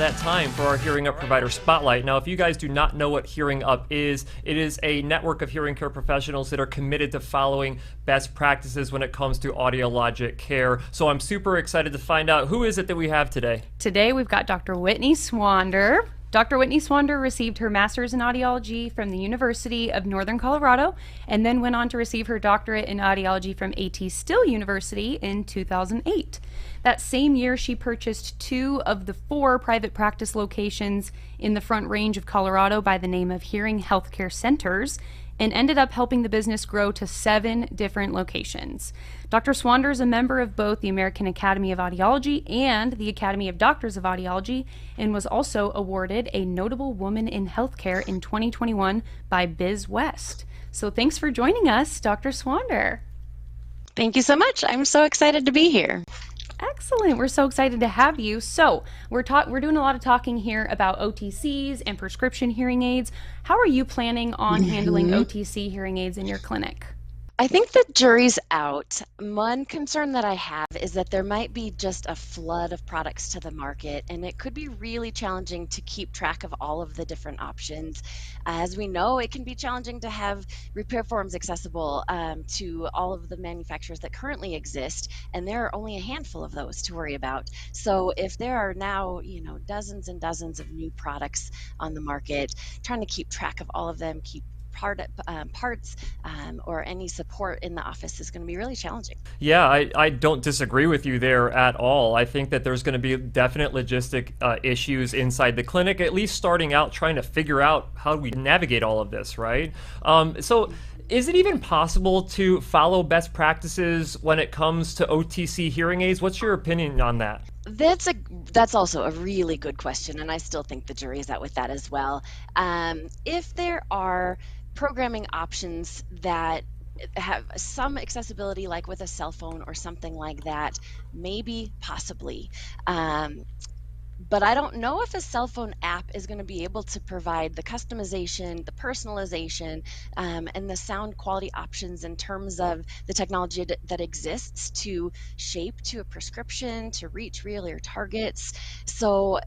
that time for our Hearing Up Provider Spotlight. Now, if you guys do not know what Hearing Up is, it is a network of hearing care professionals that are committed to following best practices when it comes to audiologic care. So I'm super excited to find out who is it that we have today. Today we've got Dr. Whitney Swander. Dr. Whitney Swander received her master's in audiology from the University of Northern Colorado and then went on to receive her doctorate in audiology from A.T. Still University in 2008. That same year, she purchased 2 of the 4 private practice locations in the Front Range of Colorado by the name of Hearing Healthcare Centers and ended up helping the business grow to 7 different locations. Dr. Swander is a member of both the American Academy of Audiology and the Academy of Doctors of Audiology and was also awarded a Notable Woman in Healthcare in 2021 by Biz West. So thanks for joining us, Dr. Swander. Thank you so much. I'm so excited to be here. Excellent. We're so excited to have you. So we're doing a lot of talking here about OTCs and prescription hearing aids. How are you planning on handling OTC hearing aids in your clinic? I think the jury's out. One concern that I have is that there might be just a flood of products to the market, and it could be really challenging to keep track of all of the different options. As we know, it can be challenging to have repair forms accessible to all of the manufacturers that currently exist, and there are only a handful of those to worry about. So if there are now, dozens and dozens of new products on the market, trying to keep track of all of them, keep parts or any support in the office is going to be really challenging. Yeah, I don't disagree with you there at all. I think that there's going to be definite logistic issues inside the clinic, at least starting out trying to figure out how we navigate all of this, right? So is it even possible to follow best practices when it comes to OTC hearing aids? What's your opinion on that? That's also a really good question, and I still think the jury is out with that as well. If there are programming options that have some accessibility, like with a cell phone or something like that, maybe, possibly. But I don't know if a cell phone app is going to be able to provide the customization, the personalization, and the sound quality options in terms of the technology that exists to shape to a prescription, to reach real-ear targets. So,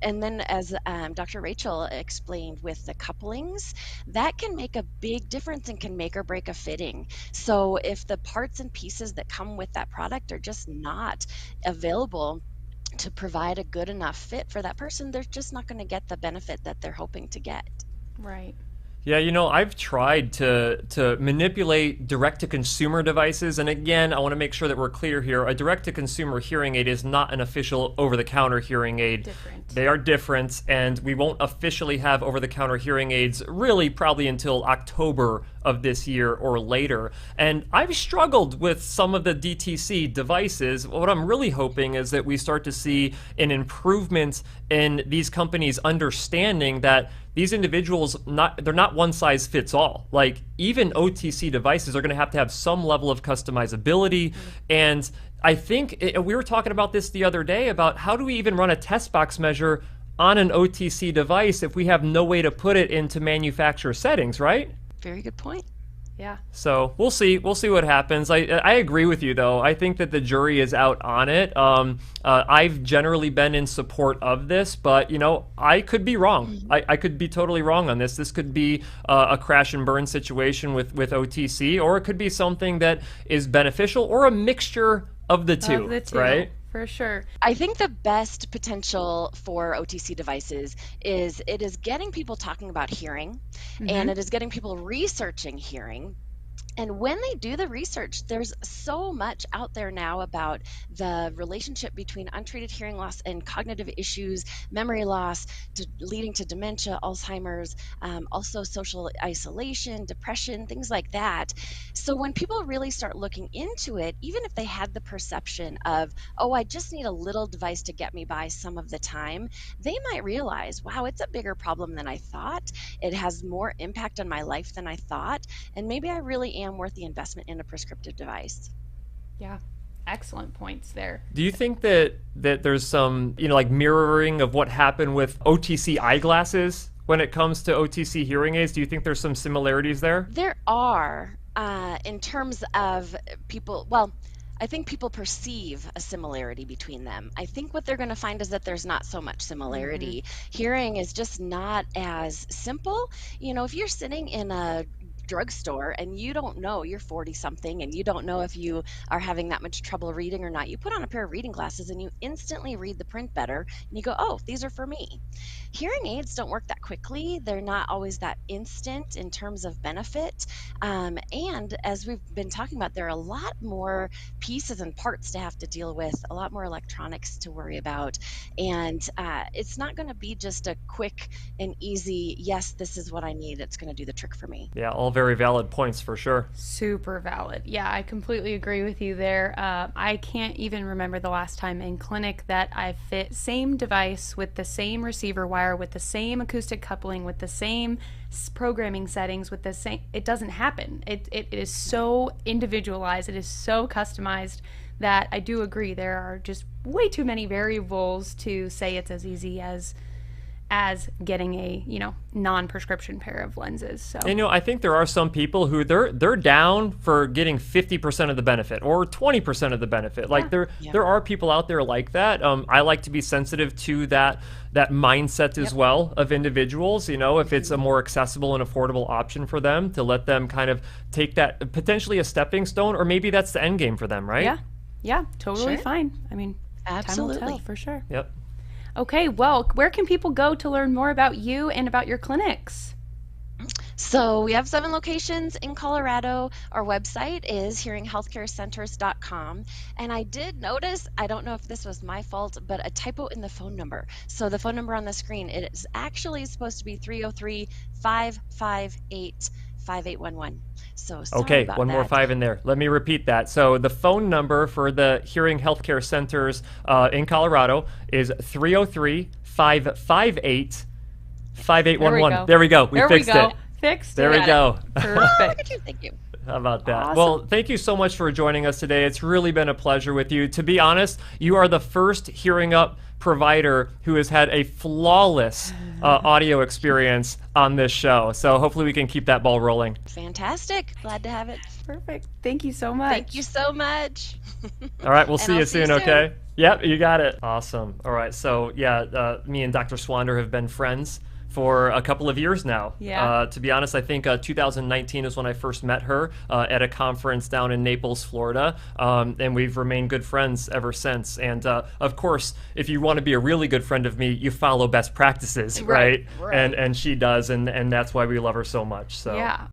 and then as Dr. Rachel explained with the couplings, that can make a big difference and can make or break a fitting. So if the parts and pieces that come with that product are just not available to provide a good enough fit for that person, they're just not going to get the benefit that they're hoping to get. Right. Yeah, I've tried to manipulate direct-to-consumer devices, and again, I want to make sure that we're clear here. A direct-to-consumer hearing aid is not an official over-the-counter hearing aid. Different. They are different, and we won't officially have over-the-counter hearing aids really probably until October of this year or later. And I've struggled with some of the DTC devices. What I'm really hoping is that we start to see an improvement in these companies understanding that these individuals, they're not one size fits all. Like, even OTC devices are going to have some level of customizability. And I think we were talking about this the other day about how do we even run a test box measure on an OTC device if we have no way to put it into manufacturer settings, right? Very good point. Yeah. So we'll see what happens. I agree with you, though. I think that the jury is out on it. I've generally been in support of this, but I could be wrong. I could be totally wrong on this. This could be a crash and burn situation with OTC, or it could be something that is beneficial, or a mixture of the two. Right? For sure. I think the best potential for OTC devices is it is getting people talking about hearing, and it is getting people researching hearing. And when they do the research, there's so much out there now about the relationship between untreated hearing loss and cognitive issues, memory loss, leading to dementia, Alzheimer's, also social isolation, depression, things like that. So when people really start looking into it, even if they had the perception of, oh, I just need a little device to get me by some of the time, they might realize, wow, it's a bigger problem than I thought. It has more impact on my life than I thought. And maybe I really am worth the investment in a prescriptive device. Yeah, excellent points there. Do you think that there's some, like mirroring of what happened with OTC eyeglasses when it comes to OTC hearing aids? Do you think there's some similarities there? There are, in terms of people, well, I think people perceive a similarity between them. I think what they're going to find is that there's not so much Hmm. similarity. Hearing is just not as simple. You know, if you're sitting in a drugstore and you don't know, you're 40 something, and you don't know if you are having that much trouble reading or not, you put on a pair of reading glasses and you instantly read the print better, and you go, oh, these are for me. Hearing aids don't work that quickly. They're not always that instant in terms of benefit. And as we've been talking about, there are a lot more pieces and parts to have to deal with, a lot more electronics to worry about. And it's not going to be just a quick and easy, yes, this is what I need. It's going to do the trick for me. Yeah, all very valid points for sure. Super valid. Yeah, I completely agree with you there. I can't even remember the last time in clinic that I fit same device with the same receiver wire, with the same acoustic coupling, with the same programming settings, with the same. It doesn't happen. It is so individualized. It is so customized that I do agree there are just way too many variables to say it's as easy as getting a non-prescription pair of lenses. So And, I think there are some people who they're down for getting 50% of the benefit or 20% of the benefit. Like Yeah. there are people out there like that. I like to be sensitive to that mindset as Yep. well of individuals. If it's a more accessible and affordable option for them, to let them kind of take that potentially a stepping stone, or maybe that's the end game for them, right? yeah, yeah, totally Sure. fine. I mean, time will tell Absolutely. for sure. Yep. Okay, well, where can people go to learn more about you and about your clinics? So we have 7 locations in Colorado. Our website is hearinghealthcarecenters.com. And I did notice, I don't know if this was my fault, but a typo in the phone number. So the phone number on the screen, it is actually supposed to be 303-558-5811. So sorry Okay, about one more that. five in there. Let me repeat that. So the phone number for the hearing healthcare centers in Colorado is 303-558 There we 5811. go. There we go. We There fixed we go. it. Fixed There it. we go. Look at Perfect. you. Thank you. How about that? Awesome. Well, thank you so much for joining us today. It's really been a pleasure with you. To be honest, you are the first Hearing Up provider who has had a flawless audio experience on this show. So hopefully we can keep that ball rolling. Fantastic. Glad to have it. Perfect. Thank you so much. Thank you so much. All right, we'll And see I'll you see you soon, soon. okay? Yep, you got it. Awesome. All right, so yeah, me and Dr. Swander have been friends for a couple of years now. Yeah. To be honest, I think 2019 is when I first met her at a conference down in Naples, Florida, and we've remained good friends ever since. And of course, if you want to be a really good friend of me, you follow best practices, right? Right. And she does, and that's why we love her so much. So Yeah.